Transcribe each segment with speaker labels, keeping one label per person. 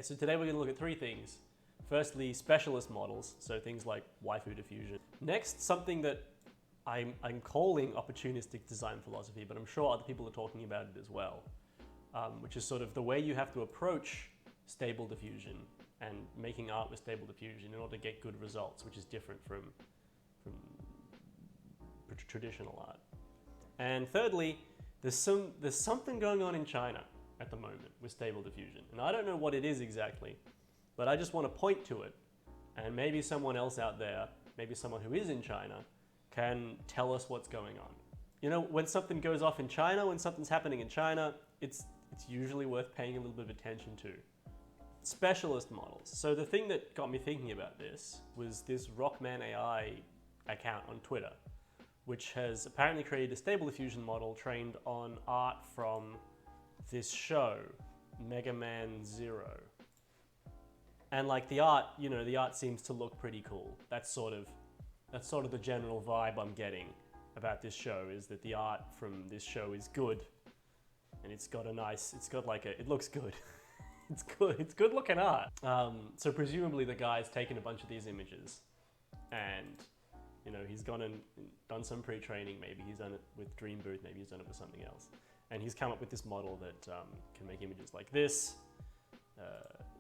Speaker 1: Okay, so today we're going to look at three things. Firstly, specialist models, so things like waifu diffusion. Next, something that I'm calling opportunistic design philosophy, but I'm sure other people are talking about it as well, which is sort of the way you have to approach stable diffusion and making art with stable diffusion in order to get good results, which is different from traditional art. And thirdly, there's something going on in China at the moment with stable diffusion. And I don't know what it is exactly, but I just want to point to it. And maybe someone else out there, maybe someone who is in China, can tell us what's going on. You know, when something goes off in China, when something's happening in China, it's usually worth paying a little bit of attention to. Specialist models. So the thing that got me thinking about this was this Rockman AI account on Twitter, which has apparently created a stable diffusion model trained on art from this show, Mega Man Zero. And like the art, you know, the art seems to look pretty cool. That's sort of the general vibe I'm getting about this show, is that the art from this show is good. And it looks good. It's good looking art. So presumably the guy's taken a bunch of these images and, you know, he's gone and done some pre-training. Maybe he's done it with Dream Booth, maybe he's done it with something else. And he's come up with this model that can make images like this.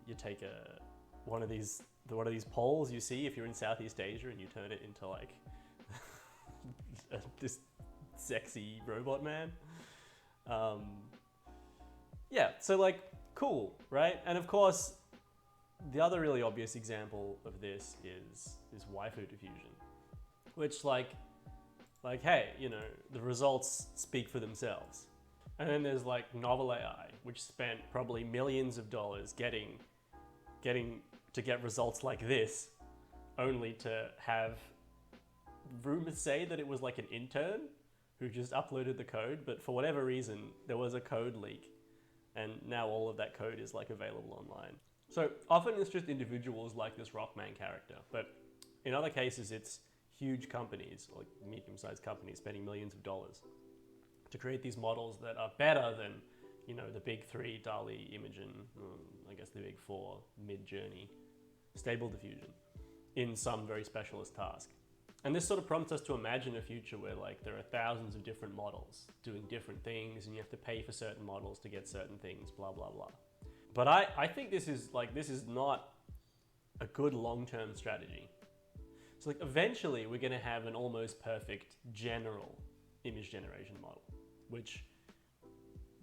Speaker 1: You take one of these poles you see if you're in Southeast Asia and you turn it into like this sexy robot man. Yeah, so like, cool, right? And of course, the other really obvious example of this is waifu diffusion, which like, hey, you know, the results speak for themselves. And then there's like Novel AI, which spent probably millions of dollars getting to get results like this, only to have rumors say that it was like an intern who just uploaded the code, but for whatever reason, there was a code leak, and now all of that code is like available online. So often it's just individuals like this Rockman character, but in other cases it's huge companies, like medium-sized companies, spending millions of dollars to create these models that are better than, you know, the big three, DALL-E, Imogen, I guess the big four, Midjourney, Stable Diffusion, in some very specialist task. And this sort of prompts us to imagine a future where like there are thousands of different models doing different things, and you have to pay for certain models to get certain things, blah, blah, blah. But I think this is not a good long-term strategy. So like eventually we're gonna have an almost perfect general image generation model, which,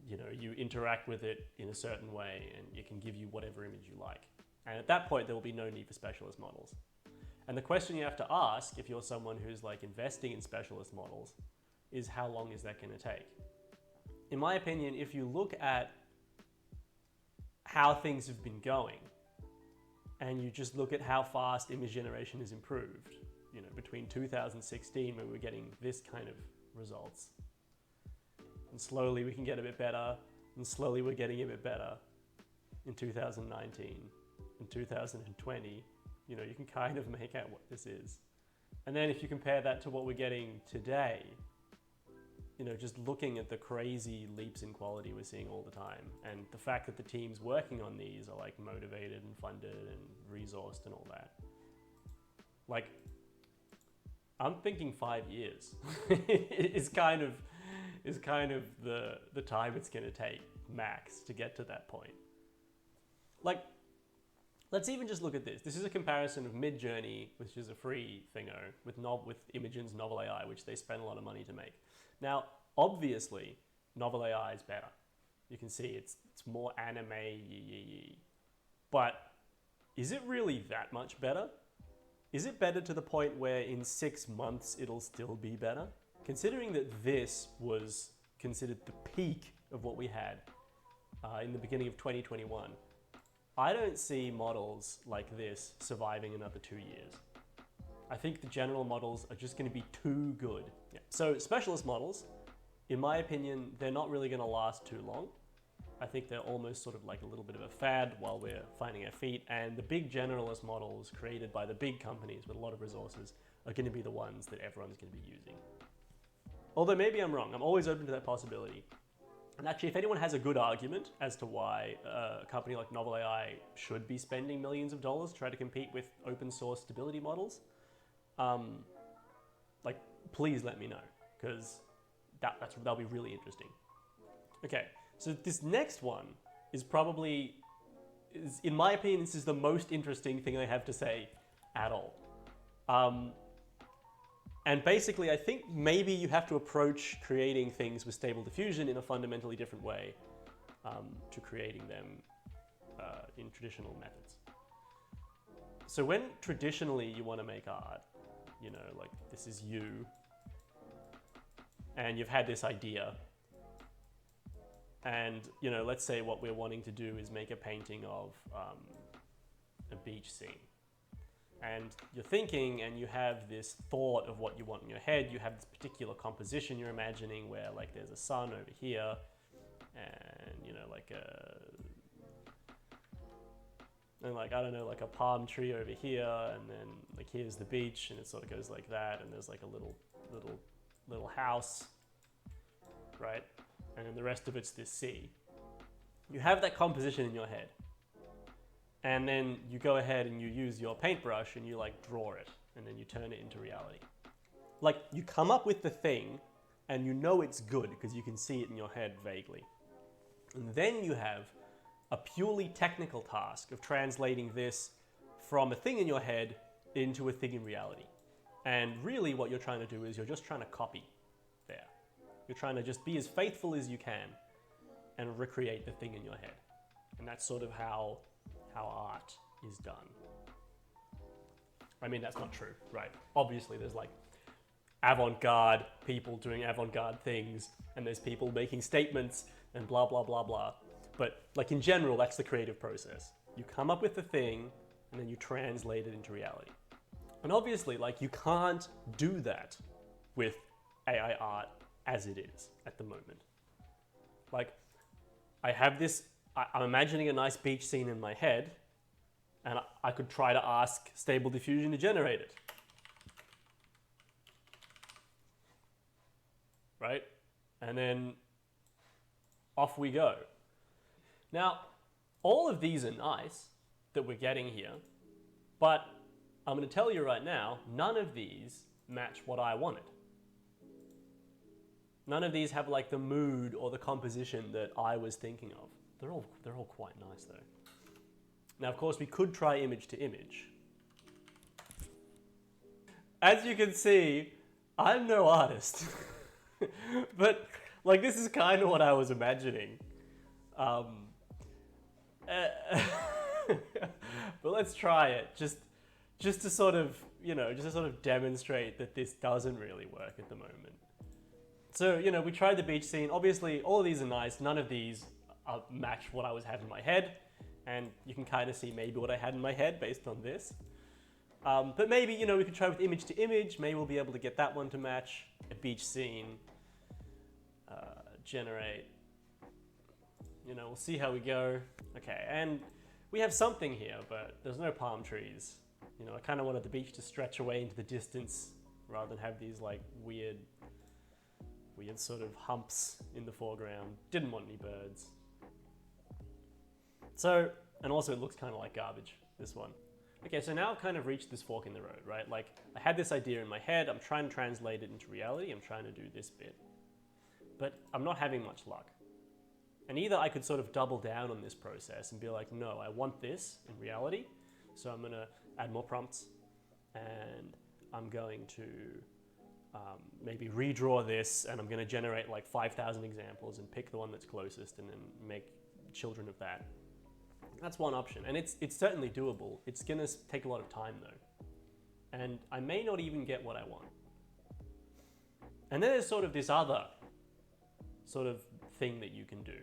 Speaker 1: you know, you interact with it in a certain way and it can give you whatever image you like. And at that point, there will be no need for specialist models. And the question you have to ask, if you're someone who's like investing in specialist models, is how long is that gonna take? In my opinion, if you look at how things have been going, and you just look at how fast image generation has improved, you know, between 2016, when we were getting this kind of results, and slowly we can get a bit better, and slowly we're getting a bit better in 2019, in 2020, you know, you can kind of make out what this is. And then if you compare that to what we're getting today, you know, just looking at the crazy leaps in quality we're seeing all the time, and the fact that the teams working on these are like motivated and funded and resourced and all that. Like, I'm thinking 5 years is kind of the time it's gonna take max to get to that point. Like, let's even just look at this. This is a comparison of Midjourney, which is a free thingo, with Imogen's Novel AI, which they spent a lot of money to make. Now, obviously, Novel AI is better. You can see it's more anime-y. But is it really that much better? Is it better to the point where in 6 months it'll still be better? Considering that this was considered the peak of what we had in the beginning of 2021, I don't see models like this surviving another 2 years. I think the general models are just going to be too good. Yeah. So specialist models, in my opinion, they're not really going to last too long. I think they're almost sort of like a little bit of a fad while we're finding our feet, and the big generalist models created by the big companies with a lot of resources are going to be the ones that everyone's going to be using. Although maybe I'm wrong. I'm always open to that possibility. And actually, if anyone has a good argument as to why a company like Novel AI should be spending millions of dollars to try to compete with open source stability models, like, please let me know, because that'll be really interesting. Okay, so this next one is probably, in my opinion, this is the most interesting thing I have to say at all. And basically, I think maybe you have to approach creating things with stable diffusion in a fundamentally different way to creating them in traditional methods. So when traditionally you want to make art, you know, like this is you, and you've had this idea, and, you know, let's say what we're wanting to do is make a painting of a beach scene. And you're thinking, and you have this thought of what you want in your head. You have this particular composition you're imagining where, like, there's a sun over here, and, you know, like I don't know, like a palm tree over here, and then like here's the beach, and it sort of goes like that, and there's like a little house, right? And then the rest of it's this sea. You have that composition in your head. And then you go ahead and you use your paintbrush and you like draw it, and then you turn it into reality. Like, you come up with the thing and you know it's good because you can see it in your head vaguely. And then you have a purely technical task of translating this from a thing in your head into a thing in reality. And really what you're trying to do is you're just trying to copy there. You're trying to just be as faithful as you can and recreate the thing in your head. And that's sort of how art is done. I mean, that's not true, right? Obviously, there's like avant-garde people doing avant-garde things, and there's people making statements and blah, blah, blah, blah. But like in general, that's the creative process. You come up with the thing, and then you translate it into reality. And obviously, like, you can't do that with AI art as it is at the moment. Like, I have this, I'm imagining a nice beach scene in my head, and I could try to ask Stable Diffusion to generate it. Right? And then off we go. Now, all of these are nice that we're getting here, but I'm going to tell you right now, none of these match what I wanted. None of these have like the mood or the composition that I was thinking of. They're all quite nice though. Now, of course, we could try image to image. As you can see, I'm no artist, but like this is kind of what I was imagining. But let's try it, just to sort of, you know, just to sort of demonstrate that this doesn't really work at the moment. So, you know, we tried the beach scene. Obviously, all of these are nice. None of these match what I was having in my head. And you can kind of see maybe what I had in my head based on this. But maybe, you know, we could try with image to image. Maybe we'll be able to get that one to match a beach scene. Generate. You know, we'll see how we go. Okay, and we have something here, but there's no palm trees. You know, I kind of wanted the beach to stretch away into the distance rather than have these like weird sort of humps in the foreground. Didn't want any birds. So, and also it looks kind of like garbage, this one. Okay, so now I've kind of reached this fork in the road, right? Like, I had this idea in my head, I'm trying to translate it into reality, I'm trying to do this bit. But I'm not having much luck. And either I could sort of double down on this process and be like, no, I want this in reality, so I'm gonna add more prompts, and I'm going to maybe redraw this, and I'm gonna generate like 5,000 examples and pick the one that's closest and then make children of that. That's one option, and it's certainly doable. It's gonna take a lot of time though. And I may not even get what I want. And then there's sort of this other sort of thing that you can do.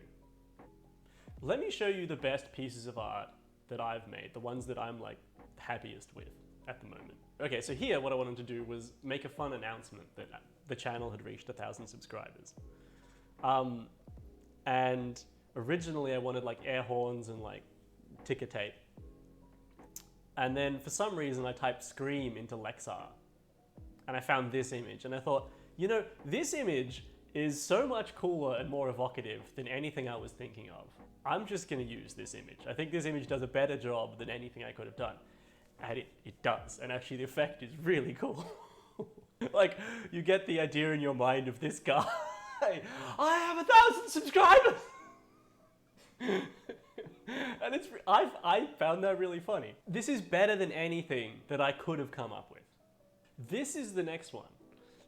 Speaker 1: Let me show you the best pieces of art that I've made, the ones that I'm like happiest with at the moment. Okay, so here what I wanted to do was make a fun announcement that the channel had reached 1,000 subscribers. And originally I wanted like air horns and like ticker tape. And then for some reason I typed Scream into Lexar. And I found this image and I thought, you know, this image is so much cooler and more evocative than anything I was thinking of. I'm just going to use this image. I think this image does a better job than anything I could have done. And it does. And actually the effect is really cool. Like, you get the idea in your mind of this guy. I have 1,000 subscribers! And I found that really funny. This is better than anything that I could have come up with. This is the next one.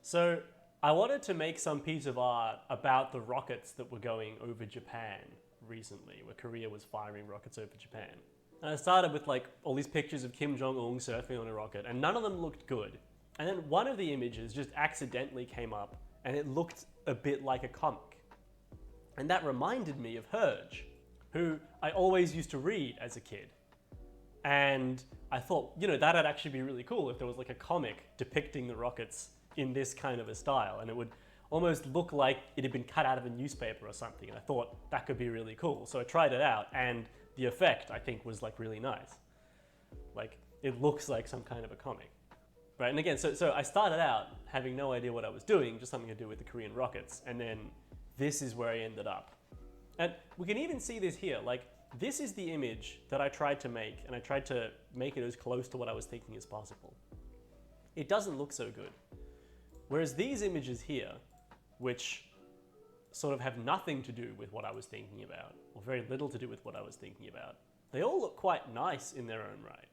Speaker 1: So I wanted to make some piece of art about the rockets that were going over Japan recently, where Korea was firing rockets over Japan. And I started with like all these pictures of Kim Jong-un surfing on a rocket, and none of them looked good. And then one of the images just accidentally came up, and it looked a bit like a comic. And that reminded me of Herge, who I always used to read as a kid. And I thought, you know, that'd actually be really cool if there was like a comic depicting the rockets in this kind of a style, and it would almost look like it had been cut out of a newspaper or something. And I thought that could be really cool. So I tried it out, and the effect, I think, was like really nice. Like, it looks like some kind of a comic. Right, and again, so I started out having no idea what I was doing, just something to do with the Korean rockets, and then this is where I ended up. And we can even see this here, like, this is the image that I tried to make, and I tried to make it as close to what I was thinking as possible. It doesn't look so good. Whereas these images here, which sort of have nothing to do with what I was thinking about, or very little to do with what I was thinking about, they all look quite nice in their own right.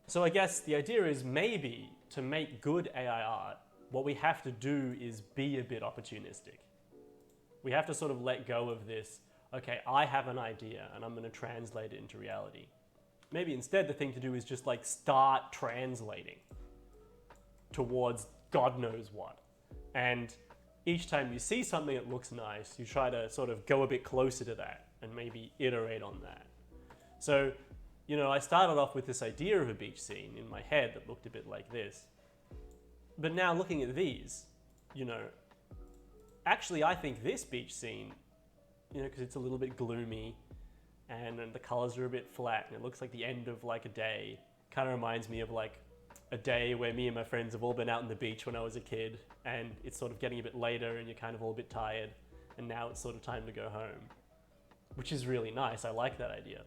Speaker 1: So I guess the idea is maybe to make good AI art, what we have to do is be a bit opportunistic. We have to sort of let go of this, okay, I have an idea and I'm going to translate it into reality. Maybe instead the thing to do is just like start translating towards God knows what. And each time you see something that looks nice, you try to sort of go a bit closer to that and maybe iterate on that. So, you know, I started off with this idea of a beach scene in my head that looked a bit like this. But now looking at these, you know, actually I think this beach scene, you know, because it's a little bit gloomy and the colors are a bit flat and it looks like the end of like a day, kind of reminds me of like a day where me and my friends have all been out on the beach when I was a kid, and it's sort of getting a bit later and you're kind of all a bit tired, and now it's sort of time to go home, which is really nice. I like that idea.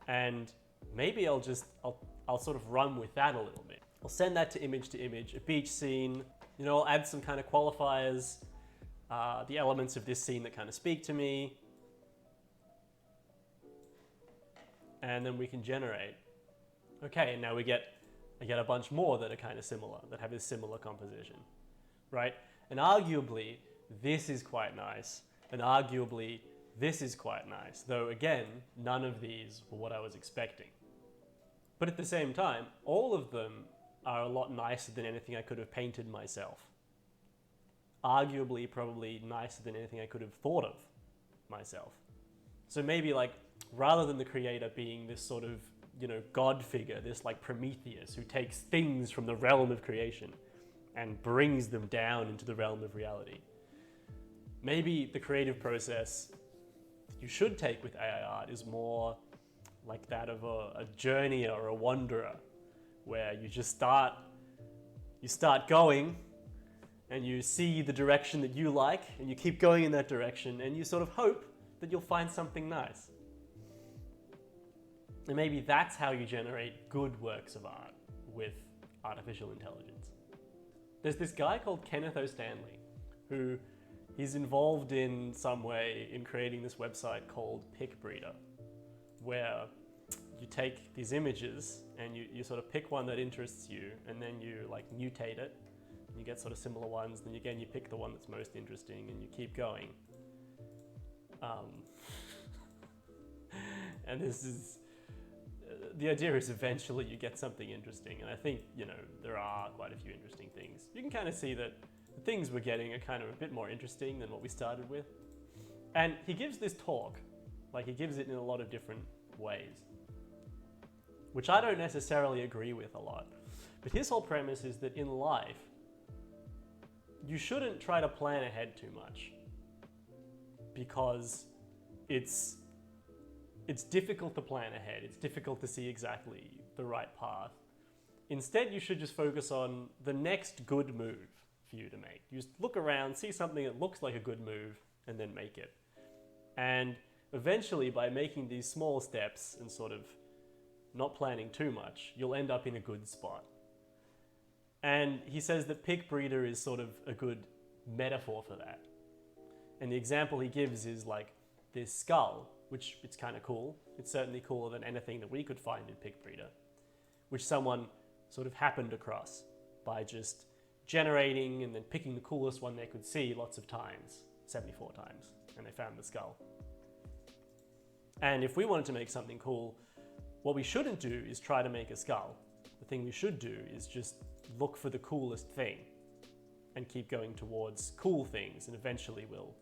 Speaker 1: And maybe I'll sort of run with that a little bit. I'll send that to image, a beach scene. You know, I'll add some kind of qualifiers, the elements of this scene that kind of speak to me. And then we can generate. Okay, and now I get a bunch more that are kind of similar, that have a similar composition, right? And arguably, this is quite nice, and arguably, this is quite nice, though again, none of these were what I was expecting. But at the same time, all of them are a lot nicer than anything I could have painted myself. Arguably, probably nicer than anything I could have thought of myself. So maybe like, rather than the creator being this sort of, you know, God figure, this like Prometheus who takes things from the realm of creation and brings them down into the realm of reality, maybe the creative process you should take with AI art is more like that of a journey or a wanderer, where you just start going and you see the direction that you like and you keep going in that direction and you sort of hope that you'll find something nice. And maybe that's how you generate good works of art with artificial intelligence. There's this guy called Kenneth O. Stanley who is involved in some way in creating this website called Pick Breeder, where you take these images and you sort of pick one that interests you, and then you like mutate it, and you get sort of similar ones, then again you pick the one that's most interesting and you keep going. And this is, the idea is eventually you get something interesting, and I think, you know, there are quite a few interesting things. You can kind of see that the things we're getting are kind of a bit more interesting than what we started with. And he gives this talk, like he gives it in a lot of different ways, which I don't necessarily agree with a lot. But his whole premise is that in life, you shouldn't try to plan ahead too much, because it's difficult to plan ahead. It's difficult to see exactly the right path. Instead, you should just focus on the next good move. for you to make. You just look around, see something that looks like a good move, and then make it. And eventually, by making these small steps and sort of not planning too much, you'll end up in a good spot. And he says that pick breeder is sort of a good metaphor for that. And the example he gives is like this skull, which it's kind of cool. It's certainly cooler than anything that we could find in pick breeder, which someone sort of happened across by just generating and then picking the coolest one they could see lots of times, 74 times, and they found the skull. And if we wanted to make something cool, what we shouldn't do is try to make a skull. The thing we should do is just look for the coolest thing and keep going towards cool things, and eventually we'll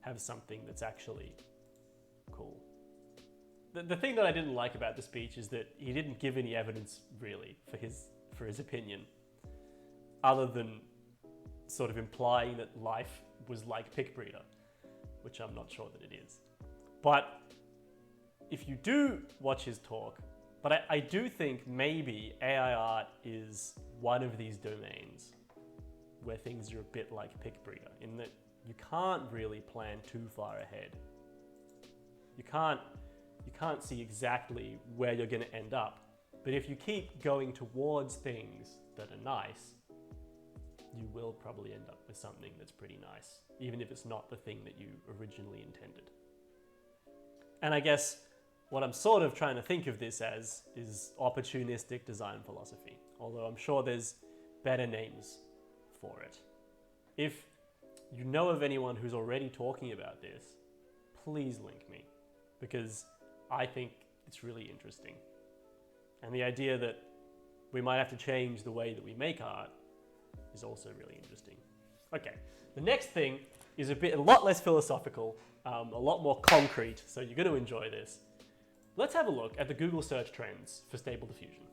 Speaker 1: have something that's actually cool. The thing that I didn't like about the speech is that he didn't give any evidence really for his opinion, other than sort of implying that life was like pick breeder, which I'm not sure that it is. But if you do watch his talk, but I do think maybe AI art is one of these domains where things are a bit like pick breeder, in that you can't really plan too far ahead. You can't see exactly where you're going to end up, but if you keep going towards things that are nice, you will probably end up with something that's pretty nice, even if it's not the thing that you originally intended. And I guess what I'm sort of trying to think of this as is opportunistic design philosophy, although I'm sure there's better names for it. If you know of anyone who's already talking about this, please link me, because I think it's really interesting. And the idea that we might have to change the way that we make art is also really interesting. Okay, the next thing is a lot less philosophical, a lot more concrete, so you're going to enjoy this. Let's have a look at the Google search trends for Stable Diffusion.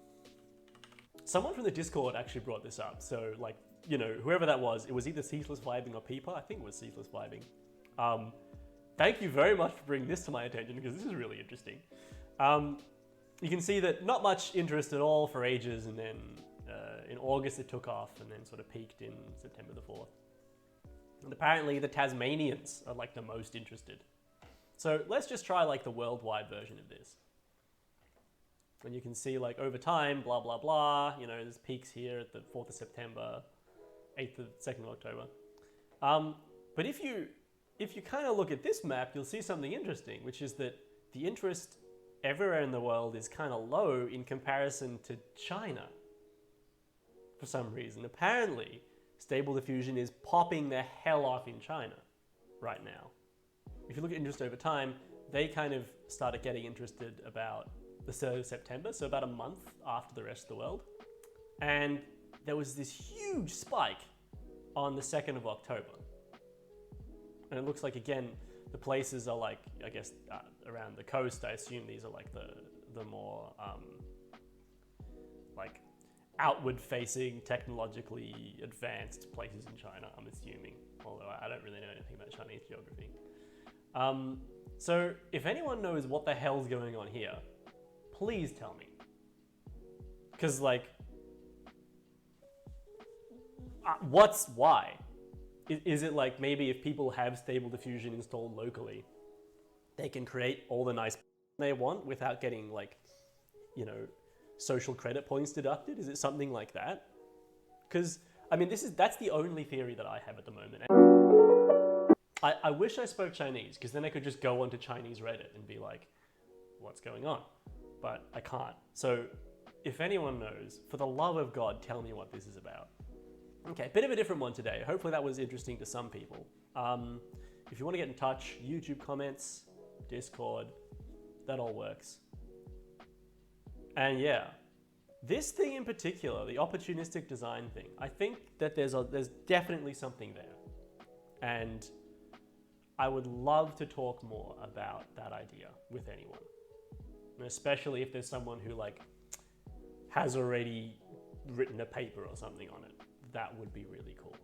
Speaker 1: Someone from the Discord actually brought this up, so like, you know, whoever that was, it was either Ceaseless Vibing or Peeper. I think it was Ceaseless Vibing. Thank you very much for bringing this to my attention, because this is really interesting. You can see that not much interest at all for ages, and then in August it took off and then sort of peaked in September the 4th. And apparently the Tasmanians are like the most interested. So let's just try like the worldwide version of this. And you can see like over time, blah, blah, blah, you know, there's peaks here at the 4th of September, 2nd of October. But if you kind of look at this map, you'll see something interesting, which is that the interest everywhere in the world is kind of low in comparison to China. For some reason, apparently, Stable Diffusion is popping the hell off in China right now. If you look at interest over time, they kind of started getting interested about the 3rd of September, so about a month after the rest of the world. And there was this huge spike on the 2nd of October. And it looks like, again, the places are like, I guess, around the coast. I assume these are like the more like outward-facing, technologically advanced places in China, I'm assuming. Although I don't really know anything about Chinese geography. So if anyone knows what the hell's going on here, please tell me. Because like, why? Is it like maybe if people have Stable Diffusion installed locally, they can create all the nice they want without getting like, you know, social credit points deducted? Is it something like that? Because I mean, that's the only theory that I have at the moment. I wish I spoke Chinese, because then I could just go onto Chinese Reddit and be like, what's going on? But I can't. So if anyone knows, for the love of God, tell me what this is about. Okay, bit of a different one today. Hopefully that was interesting to some people. If you want to get in touch, YouTube comments, Discord, that all works. And yeah, this thing in particular, the opportunistic design thing, I think that there's definitely something there. And I would love to talk more about that idea with anyone. And especially if there's someone who like has already written a paper or something on it. That would be really cool.